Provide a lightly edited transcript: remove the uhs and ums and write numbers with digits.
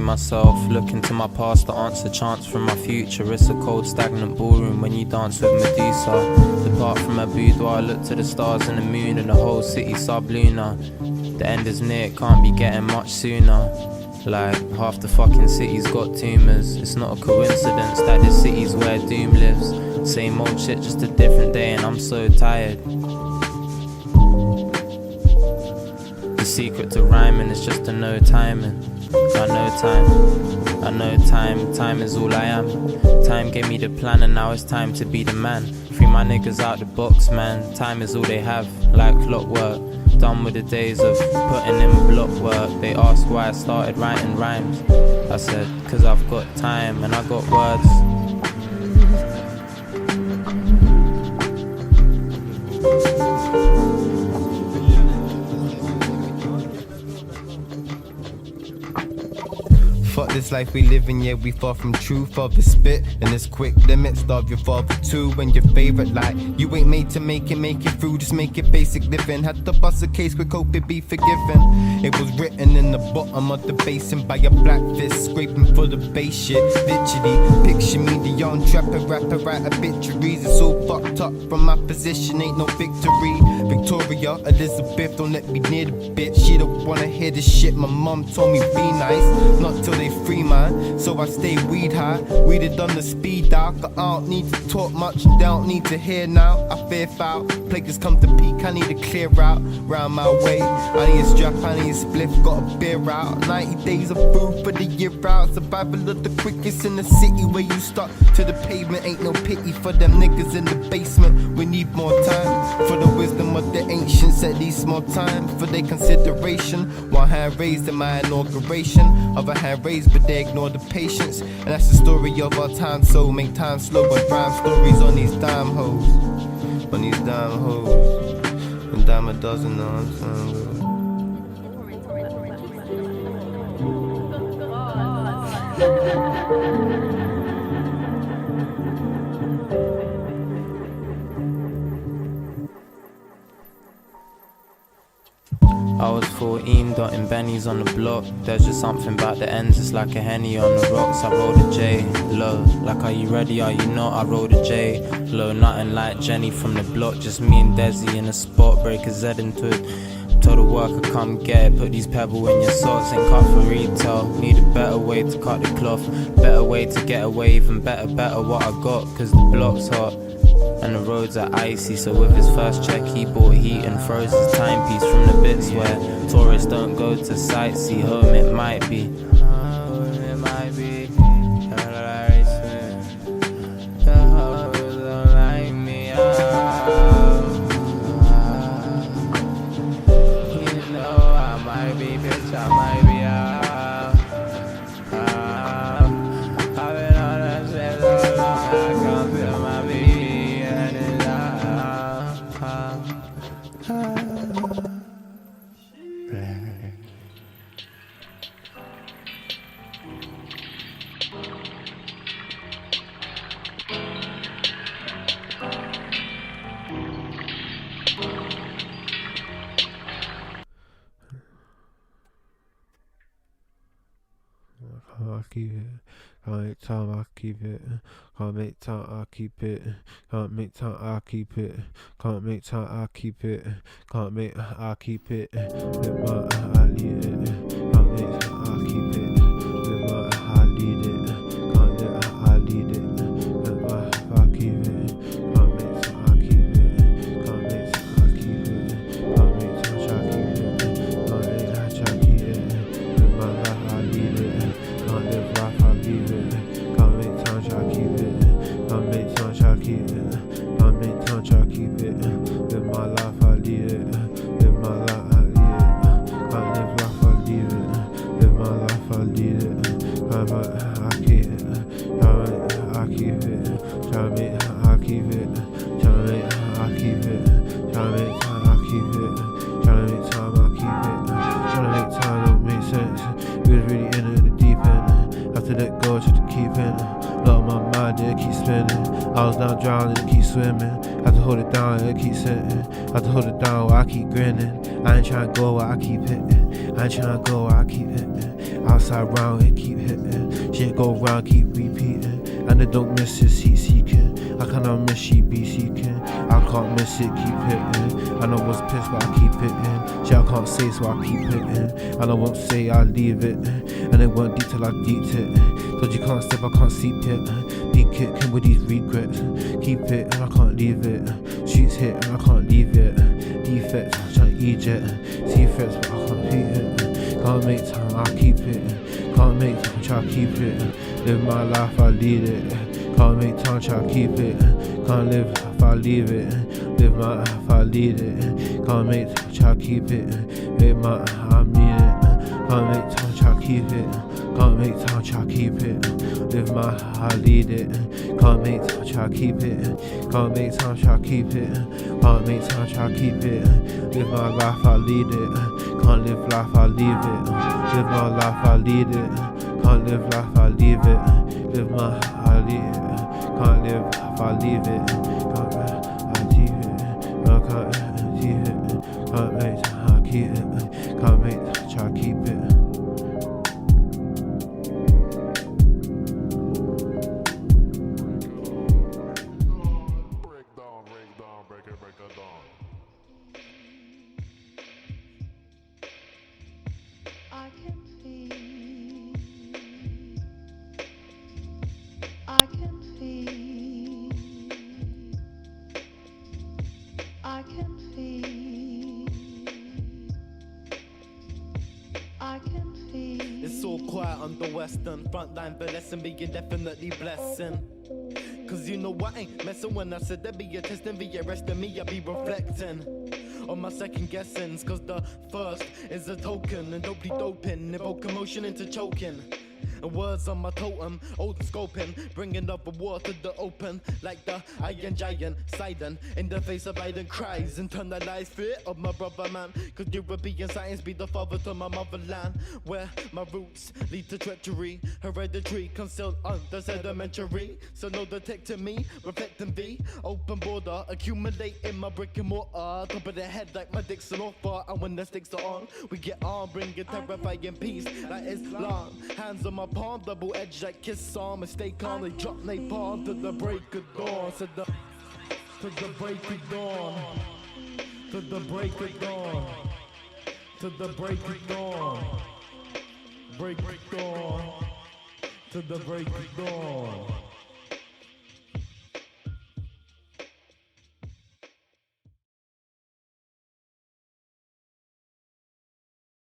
myself, looking to my past to answer chants from my future. It's a cold, stagnant ballroom when you dance with Medusa. Depart from her boudoir, look to the stars and the moon, and the whole city sublunar. The end is near, it can't be getting much sooner. Like, half the fucking city's got tumours. It's not a coincidence that this city's where doom lives. Same old shit, just a different day, and I'm so tired. The secret to rhyming is just to know timing. I know time, I know time, time is all I am. Time gave me the plan and now it's time to be the man. Free my niggas out the box, man. Time is all they have, like clockwork. Done with the days of putting in block work. They ask why I started writing rhymes. I said, cause I've got time and I got words. Fuck this life we live in, yeah, we far from truth of the spit. And this quick limit, starve your father too. When your favorite lie, you ain't made to make it through, just make it basic living. Had to bust a case, quick hope it be forgiven. It was written in the bottom of the basin by a black fist, scraping for the bass shit. Literally, picture me, the young trapper rapper, write obituaries. It's all fucked up from my position, ain't no victory. Victoria, Elizabeth, don't let me near the bitch. She don't wanna hear this shit, my mom told me be nice, not till they free man, so I stay weed high. Weeded on the speed dial, I don't need to talk much, they don't need to hear now. I fear foul, plagues come to peak, I need a clear route round my way. I need a strap, I need a spliff, got a beer out. 90 days of food for the year out. Survival of the quickest in the city where you stuck to the pavement. Ain't no pity for them niggas in the basement. We need more time for the wisdom of the ancients, at least more time for their consideration. One hand raised in my inauguration, other hand raised but they ignore the patience. And that's the story of our time, so make time slow but rhyme stories on these dime hoes. On these dime hoes. And dime a dozen, know what I'm saying? I was 14, dotting bennies on the block. There's just something about the ends, it's like a Henny on the rocks. I rolled a J, low, like are you ready, are you not? I rolled a J, low, nothing like Jenny from the block. Just me and Desi in a spot, break a Z into it. Told the worker come get it, put these pebbles in your socks. Ain't cut for retail, need a better way to cut the cloth. Better way to get away, even better what I got. Cause the block's hot and the roads are icy, so with his first check he bought heat and froze his timepiece from the bits where tourists don't go to sightsee. Home it might be, it might be. The hoes don't like me, you know I might be, bitch, I might be I've been on that shit so long, I can't feel my beat. I keep it, can't make time, I keep it, can't make time, I keep it, can't make time, I keep it, can't make time, I keep it, can't make, I keep it, with my, I lead it, can't make time, I keep it, with my, I lead it, can't let, I lead it, with my, I keep it, can't make time, I keep it, can't make time, I keep it, can't make time, I keep it, can't make time, I keep it, with my life, I lead it. Can't live life, I leave it. Can't make time, try keep it. Can't make time, try keep it. Can't make time, try keep it. Live my life, I leave it. Live my life, I leave it. Can't live life, I leave it. Live my life, I leave it. Can't make I keep it. Can't make I keep it. Try make I keep it. Try make I keep it. Try make time, I keep it. Try make time, I keep it. Trying to make time don't make sense. We was really in it. Have to let go just to keep in it. Lot of my mind, it keep spinning. I was down drowning, it keep swimming. Have to hold it down, it keep sitting. Have to hold it down while I keep grinning. I ain't trying to go while I keep hitting. I ain't trying to go while I keep hitting. Outside round, it keep hitting. Shit go round, keep repeating. And I don't miss it, seek seeking. I cannot miss, she be seeking. I can't miss it, keep hitting. And I was pissed, but I keep hitting. Shit, I can't say, so I keep hitting. And I won't say, I leave it. And it won't deep till I deep it. Cause you can't step, I can't seep it. Be kicking with these regrets. Keep it, and I can't leave it. Shoots hit, and I can't leave it. Defects, I'm trying to eat it. See threats, but I can't beat it. Can't make time, I keep it. Can't make time, try to keep it. Live my life, I lead it. Can't make time, try to keep it. Can't live life, I leave it. Live my life, I lead it. Can't make time, try to keep it. Live my life, I mean it. Can't make time, try to keep it. Can't make time, try to keep it. Live my life, I lead it. Can't make time, try to keep it. Can't make time, try to keep it. Can't make time, try to keep it. Live my life, I lead it. Can't live life, I leave it. Live my life, I lead it. Can't live life, I leave it. Live my life, I leave it. Can't live life, I leave it. Can't live, I leave it. I can't leave it. Can't make time, I keep it. Can't make time, try to keep it. I can feel, I can feel, I can feel, I can feel. It's all quiet on the western frontline, but lesson being definitely blessing. Cause you know I ain't messing when I said there be a test and be arresting me, I be reflecting on my second guessings. Cause the first is a token and dopey doping, evoke emotion into choking. And words on my totem, old scoping, bringing up a war to the open, like the iron giant, Sidon, in the face of Biden cries, internalized fear of my brother man, cause European science be the father to my motherland, where my roots lead to treachery, hereditary, concealed under sedimentary, so no detect to me, reflecting thee, open border, accumulate in my brick and mortar, top of the head like my dick's an offer, and when the sticks are on, we get on, bringing terrifying peace, like Islam, hands on my palm, double edge like kiss on, mistake on, they drop napalm to the break of dawn, to the break of dawn, to the break of dawn, to the break of dawn, break of dawn, to the break of dawn.